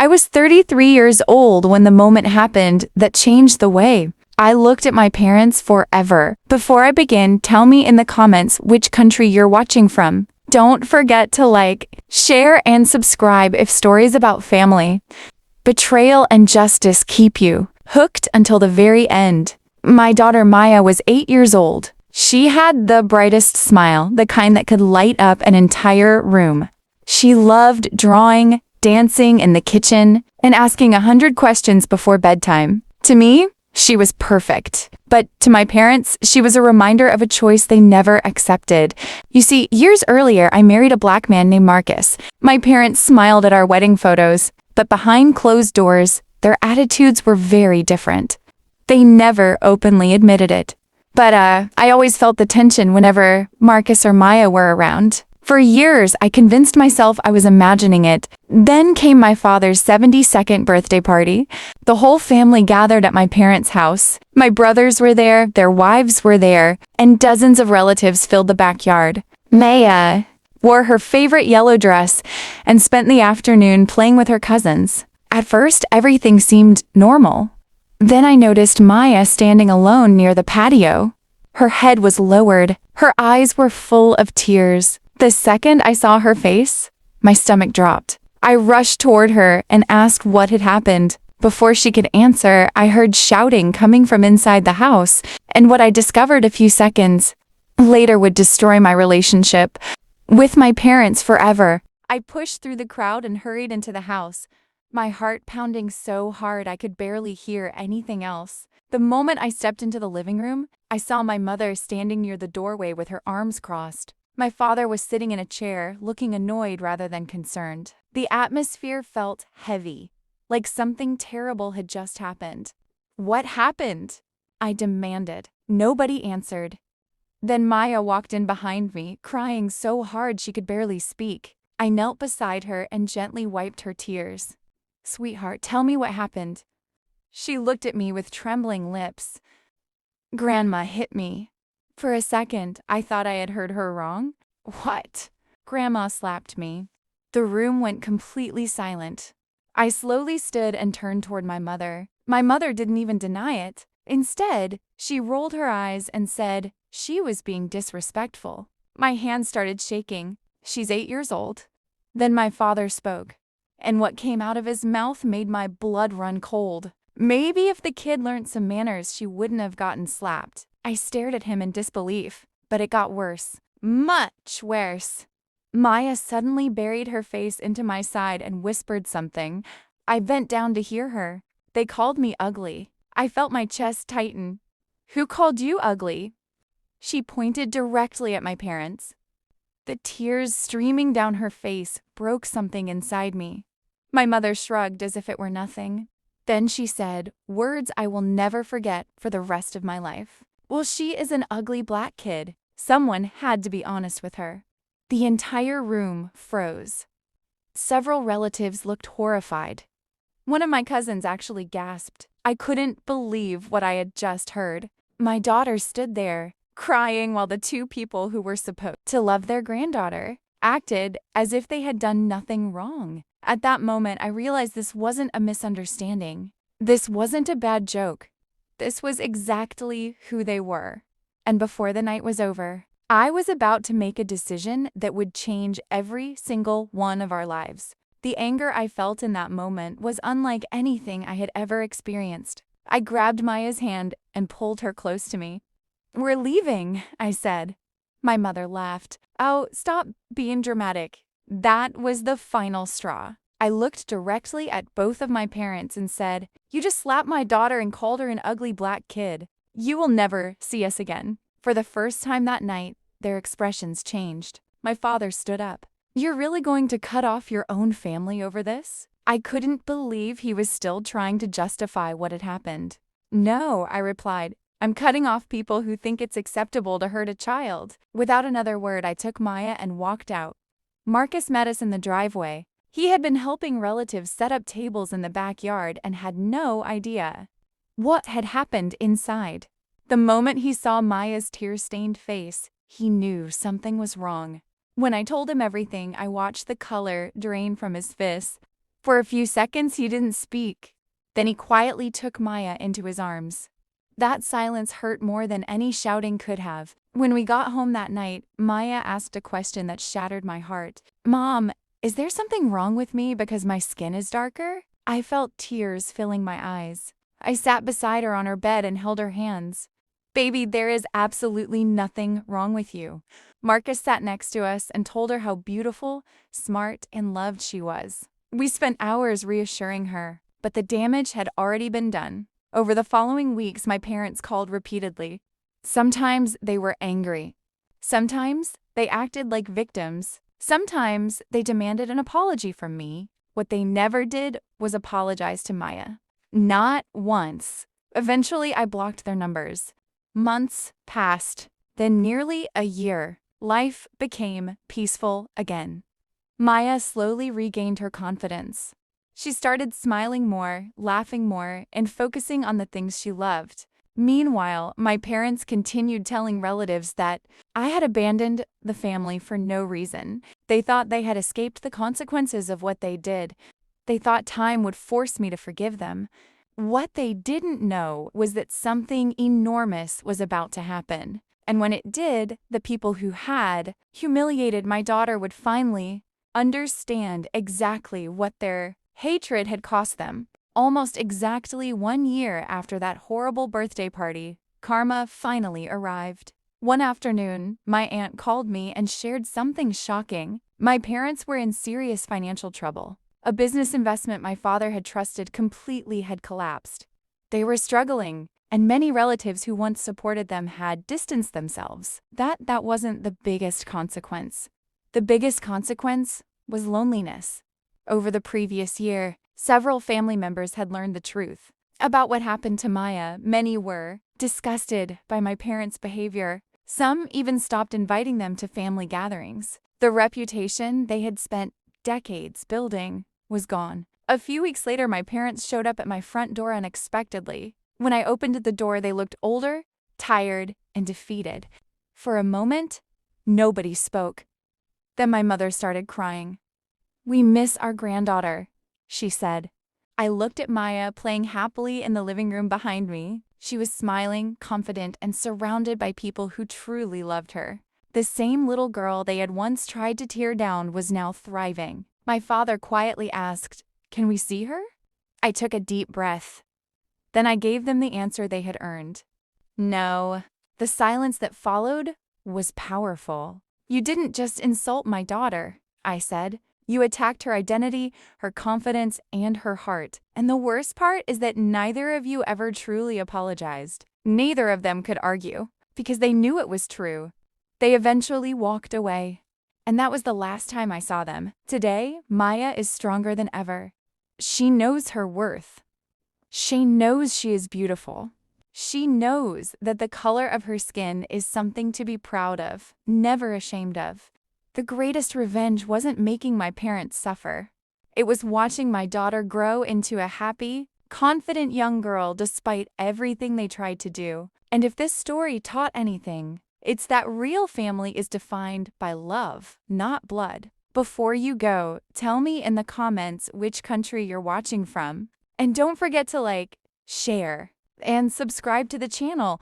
I was 33 years old when the moment happened that changed the way I looked at my parents forever. Before I begin, tell me in the comments which country you're watching from. Don't forget to like, share, and subscribe if stories about family, betrayal, and justice keep you hooked until the very end. My daughter Maya was 8 years old. She had the brightest smile, the kind that could light up an entire room. She loved drawing, dancing in the kitchen, and asking 100 questions before bedtime. To me, she was perfect. But to my parents, she was a reminder of a choice they never accepted. You see, years earlier, I married a black man named Marcus. My parents smiled at our wedding photos, but behind closed doors, their attitudes were very different. They never openly admitted it. But I always felt the tension whenever Marcus or Maya were around. For years, I convinced myself I was imagining it. Then came my father's 72nd birthday party. The whole family gathered at my parents' house. My brothers were there, their wives were there, and dozens of relatives filled the backyard. Maya wore her favorite yellow dress and spent the afternoon playing with her cousins. At first, everything seemed normal. Then I noticed Maya standing alone near the patio. Her head was lowered. Her eyes were full of tears. The second I saw her face, my stomach dropped. I rushed toward her and asked what had happened. Before she could answer, I heard shouting coming from inside the house, and what I discovered a few seconds later would destroy my relationship with my parents forever. I pushed through the crowd and hurried into the house, my heart pounding so hard I could barely hear anything else. The moment I stepped into the living room, I saw my mother standing near the doorway with her arms crossed. My father was sitting in a chair, looking annoyed rather than concerned. The atmosphere felt heavy, like something terrible had just happened. What happened? I demanded. Nobody answered. Then Maya walked in behind me, crying so hard she could barely speak. I knelt beside her and gently wiped her tears. Sweetheart, tell me what happened. She looked at me with trembling lips. Grandma hit me. For a second, I thought I had heard her wrong. What? Grandma slapped me. The room went completely silent. I slowly stood and turned toward my mother. My mother didn't even deny it. Instead, she rolled her eyes and said she was being disrespectful. My hand started shaking. She's 8 years old. Then my father spoke, and what came out of his mouth made my blood run cold. Maybe if the kid learned some manners, she wouldn't have gotten slapped. I stared at him in disbelief, but it got worse. Much worse. Maya suddenly buried her face into my side and whispered something. I bent down to hear her. They called me ugly. I felt my chest tighten. Who called you ugly? She pointed directly at my parents. The tears streaming down her face broke something inside me. My mother shrugged as if it were nothing. Then she said words I will never forget for the rest of my life. Well, she is an ugly black kid. Someone had to be honest with her. The entire room froze. Several relatives looked horrified. One of my cousins actually gasped. I couldn't believe what I had just heard. My daughter stood there, crying while the two people who were supposed to love their granddaughter acted as if they had done nothing wrong. At that moment, I realized this wasn't a misunderstanding. This wasn't a bad joke. This was exactly who they were. And before the night was over, I was about to make a decision that would change every single one of our lives. The anger I felt in that moment was unlike anything I had ever experienced. I grabbed Maya's hand and pulled her close to me. We're leaving, I said. My mother laughed. Oh, stop being dramatic. That was the final straw. I looked directly at both of my parents and said, you just slapped my daughter and called her an ugly black kid. You will never see us again. For the first time that night, their expressions changed. My father stood up. You're really going to cut off your own family over this? I couldn't believe he was still trying to justify what had happened. No, I replied. I'm cutting off people who think it's acceptable to hurt a child. Without another word, I took Maya and walked out. Marcus met us in the driveway. He had been helping relatives set up tables in the backyard and had no idea what had happened inside. The moment he saw Maya's tear-stained face, he knew something was wrong. When I told him everything, I watched the color drain from his face. For a few seconds, he didn't speak. Then he quietly took Maya into his arms. That silence hurt more than any shouting could have. When we got home that night, Maya asked a question that shattered my heart. Mom, is there something wrong with me because my skin is darker? I felt tears filling my eyes. I sat beside her on her bed and held her hands. Baby, there is absolutely nothing wrong with you. Marcus sat next to us and told her how beautiful, smart, and loved she was. We spent hours reassuring her, but the damage had already been done. Over the following weeks, my parents called repeatedly. Sometimes they were angry. Sometimes they acted like victims. Sometimes they demanded an apology from me. What they never did was apologize to Maya. Not once. Eventually, I blocked their numbers. Months passed, then nearly a year. Life became peaceful again. Maya slowly regained her confidence. She started smiling more, laughing more, and focusing on the things she loved. Meanwhile, my parents continued telling relatives that I had abandoned the family for no reason. They thought they had escaped the consequences of what they did. They thought time would force me to forgive them. What they didn't know was that something enormous was about to happen. And when it did, the people who had humiliated my daughter would finally understand exactly what their hatred had cost them. Almost exactly 1 year after that horrible birthday party, karma finally arrived. One afternoon, my aunt called me and shared something shocking. My parents were in serious financial trouble. A business investment my father had trusted completely had collapsed. They were struggling, and many relatives who once supported them had distanced themselves. That wasn't the biggest consequence. The biggest consequence was loneliness. Over the previous year, several family members had learned the truth about what happened to Maya. Many were disgusted by my parents' behavior. Some even stopped inviting them to family gatherings. The reputation they had spent decades building was gone. A few weeks later, my parents showed up at my front door unexpectedly. When I opened the door, they looked older, tired, and defeated. For a moment, nobody spoke. Then my mother started crying. "We miss our granddaughter," she said. I looked at Maya playing happily in the living room behind me. She was smiling, confident, and surrounded by people who truly loved her. The same little girl they had once tried to tear down was now thriving. My father quietly asked, "Can we see her?" I took a deep breath. Then I gave them the answer they had earned. No. The silence that followed was powerful. "You didn't just insult my daughter," I said. "You attacked her identity, her confidence, and her heart. And the worst part is that neither of you ever truly apologized." Neither of them could argue, because they knew it was true. They eventually walked away. And that was the last time I saw them. Today, Maya is stronger than ever. She knows her worth. She knows she is beautiful. She knows that the color of her skin is something to be proud of, never ashamed of. The greatest revenge wasn't making my parents suffer. It was watching my daughter grow into a happy, confident young girl despite everything they tried to do. And if this story taught anything, it's that real family is defined by love, not blood. Before you go, tell me in the comments which country you're watching from. And don't forget to like, share, and subscribe to the channel